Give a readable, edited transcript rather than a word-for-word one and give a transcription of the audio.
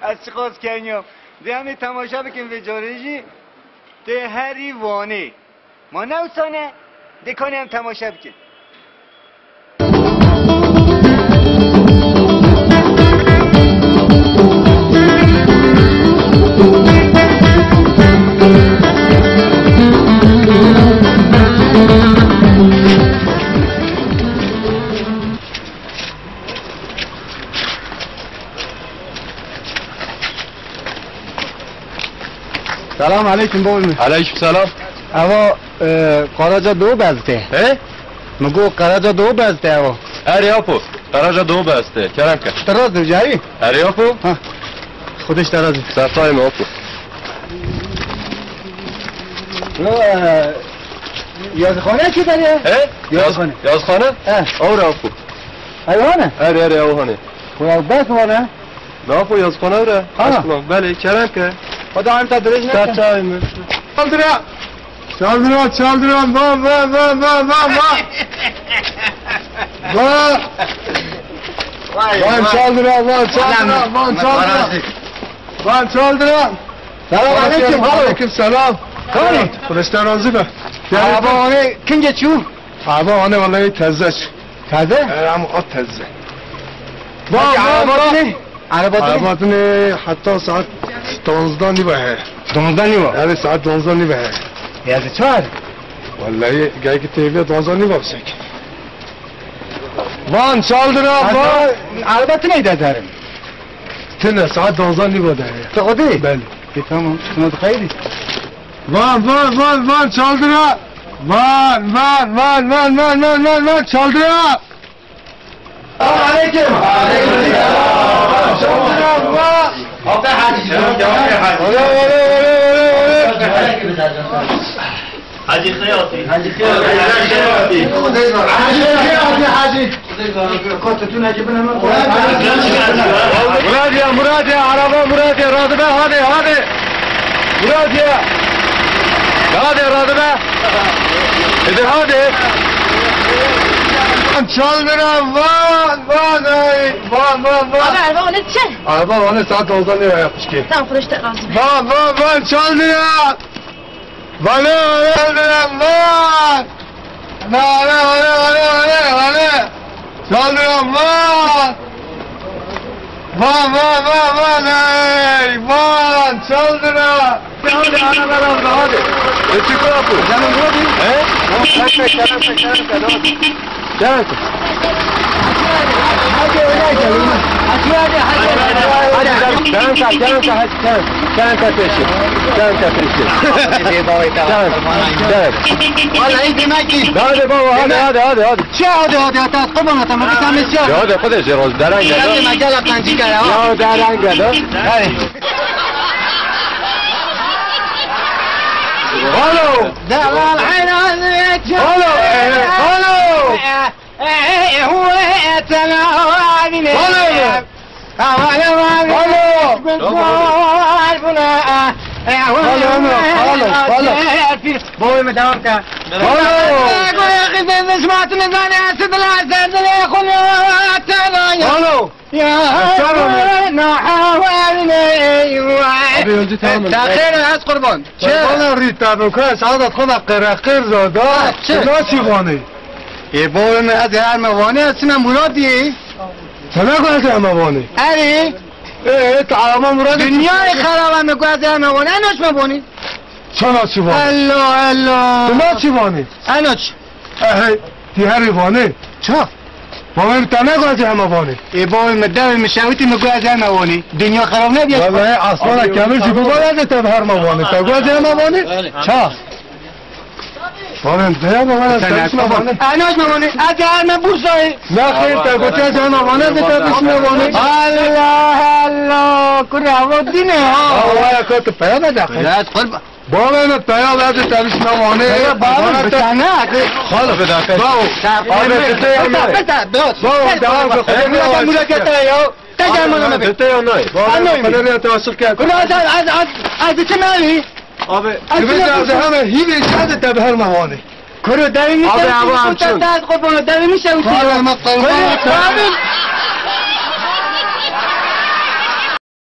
از چی خواست کنیم دیمی تماشا بکن به جارجی ده هری وانه ما نوسانه دکانی هم تماشا بکن سلام علیکم بابا. علیکم سلام. اوا قراجا دو بسته. مگو قراجا دو بسته اوا. اره آپو قراجا دو بسته. کرم که. تراز دو جایی؟ اره آپو. خودش ترازی. سرطایم آپو. یازخانه چی داره؟ یازخانه. یازخانه؟ آوره آپو. ایوانه؟ اره اوهانه. خدا بس وانه؟ نه آپو یازخانه اوره. بله کرم که. خدا هم تا درش نکن. سرطایم. چال درام وان چال درام سلام علیکم. علیکم سلام. کاری؟ خودش راضی به. آبا آنه کنگه چو؟ آبا آنه والله تزش. تزه؟ اما تزه. عربات نه حتی ساعت 12 نیمه. 12 نیمه؟ آره ساعت 12 نیمه. یاد چهار؟ والله گاهی که تیوی 12 نیمه بسه. وان چال درام وان. عربات نیده دارم. تنه ساعت 12 نیمه داره. تو خودی؟ بله. تمام. شما خیلی. وان چال درام. وان چال درام. سلام علیکم. آقا حاجی حاجی خیاطی مرادی عربا مرادی رادبه هاده مرادی رادبه اده هاده چال برم وان عربه آنه چه؟ عربا آنه ساعت 12 نیمه یقش که تم خودش تقاضی وان چال برم وانه چال برم وان چال برم چی کنم تو؟ جنم بودی؟ کرم هو تلاواني بوي مدامك يا اخي ما سمعت نزاني اسد الاسد يا اخويا يا نحاولني تاخير از قربان چه ریتا بکن سعادت خود قرقر زاده چه چی وانی ای بابا من از هر موانع هستم مرادی چنه کنه که موانی اری تو عالم مرادی دنیای خرابم میگو از هر موانع انوش موانی چنا چی وانی الله تو چی وانی انوش تی هری وانی چه بابا تنه کنه که موانی ای بابا مدام مشاویتی میگو از هر موانی دنیا خراب نبیاد والله اصلا کامل چی بگو از تو هر موانی تو گو از هر موانی چه بابا دیا بابا انوش موانی از هر مبوسای نه خیر تا گوچه از هر موانی از تو بسم موانی الله کرا ودینه ها والله کت پیدا داخل قرب بابا من پیدا از تو بسم موانی بابا بتانه خلاص داخل بابا کرو داری میشه